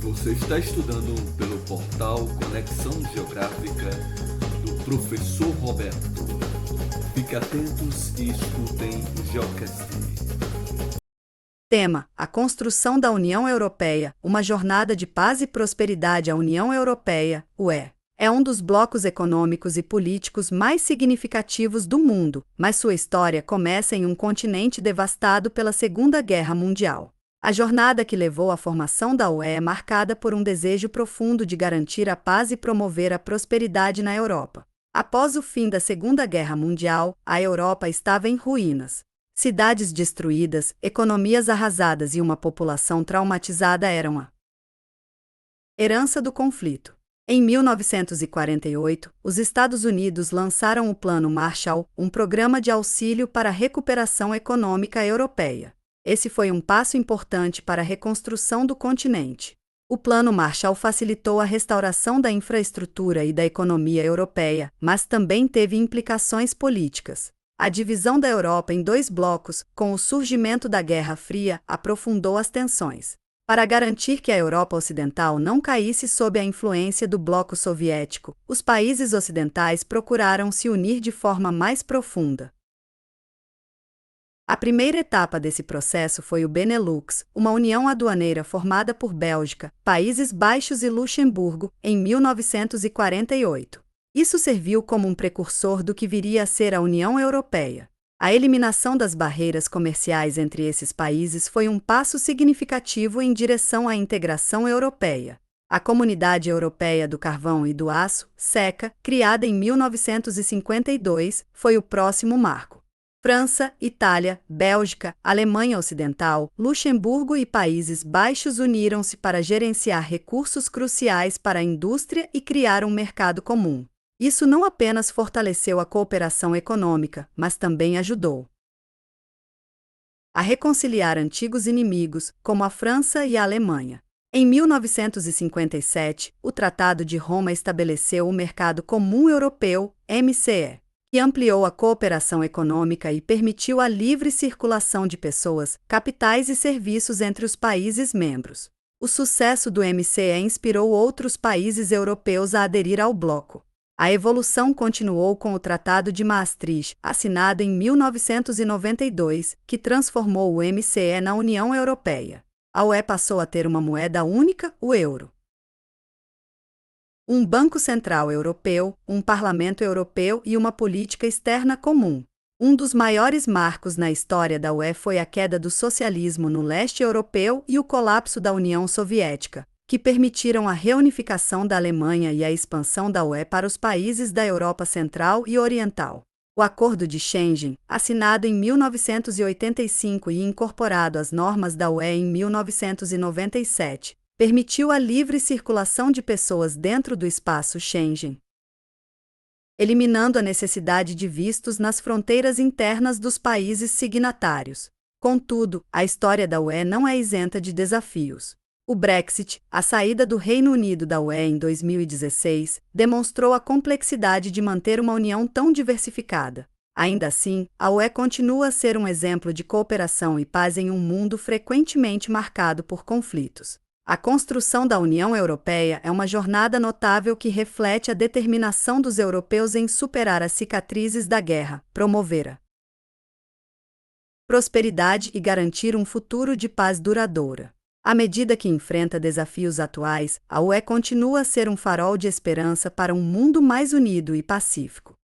Você está estudando pelo portal Conexão Geográfica do professor Roberto. Fique atentos e escutem o Geocast. Tema: a construção da União Europeia, uma jornada de paz e prosperidade. A União Europeia, UE, é um dos blocos econômicos e políticos mais significativos do mundo, mas sua história começa em um continente devastado pela Segunda Guerra Mundial. A jornada que levou à formação da UE é marcada por um desejo profundo de garantir a paz e promover a prosperidade na Europa. Após o fim da Segunda Guerra Mundial, a Europa estava em ruínas. Cidades destruídas, economias arrasadas e uma população traumatizada eram a herança do conflito. Em 1948, os Estados Unidos lançaram o Plano Marshall, um programa de auxílio para a recuperação econômica europeia. Esse foi um passo importante para a reconstrução do continente. O Plano Marshall facilitou a restauração da infraestrutura e da economia europeia, mas também teve implicações políticas. A divisão da Europa em dois blocos, com o surgimento da Guerra Fria, aprofundou as tensões. Para garantir que a Europa Ocidental não caísse sob a influência do bloco soviético, os países ocidentais procuraram se unir de forma mais profunda. A primeira etapa desse processo foi o Benelux, uma união aduaneira formada por Bélgica, Países Baixos e Luxemburgo, em 1948. Isso serviu como um precursor do que viria a ser a União Europeia. A eliminação das barreiras comerciais entre esses países foi um passo significativo em direção à integração europeia. A Comunidade Europeia do Carvão e do Aço, CECA, criada em 1952, foi o próximo marco. França, Itália, Bélgica, Alemanha Ocidental, Luxemburgo e Países Baixos uniram-se para gerenciar recursos cruciais para a indústria e criar um mercado comum. Isso não apenas fortaleceu a cooperação econômica, mas também ajudou a reconciliar antigos inimigos, como a França e a Alemanha. Em 1957, o Tratado de Roma estabeleceu o Mercado Comum Europeu, MCE, que ampliou a cooperação econômica e permitiu a livre circulação de pessoas, capitais e serviços entre os países membros. O sucesso do MCE inspirou outros países europeus a aderir ao bloco. A evolução continuou com o Tratado de Maastricht, assinado em 1992, que transformou o MCE na União Europeia. A UE passou a ter uma moeda única, o euro. Um Banco Central Europeu, um Parlamento Europeu e uma política externa comum. Um dos maiores marcos na história da UE foi a queda do socialismo no leste europeu e o colapso da União Soviética, que permitiram a reunificação da Alemanha e a expansão da UE para os países da Europa Central e Oriental. O Acordo de Schengen, assinado em 1985 e incorporado às normas da UE em 1997, permitiu a livre circulação de pessoas dentro do espaço Schengen, eliminando a necessidade de vistos nas fronteiras internas dos países signatários. Contudo, a história da UE não é isenta de desafios. O Brexit, a saída do Reino Unido da UE em 2016, demonstrou a complexidade de manter uma união tão diversificada. Ainda assim, a UE continua a ser um exemplo de cooperação e paz em um mundo frequentemente marcado por conflitos. A construção da União Europeia é uma jornada notável que reflete a determinação dos europeus em superar as cicatrizes da guerra, promover a prosperidade e garantir um futuro de paz duradoura. À medida que enfrenta desafios atuais, a UE continua a ser um farol de esperança para um mundo mais unido e pacífico.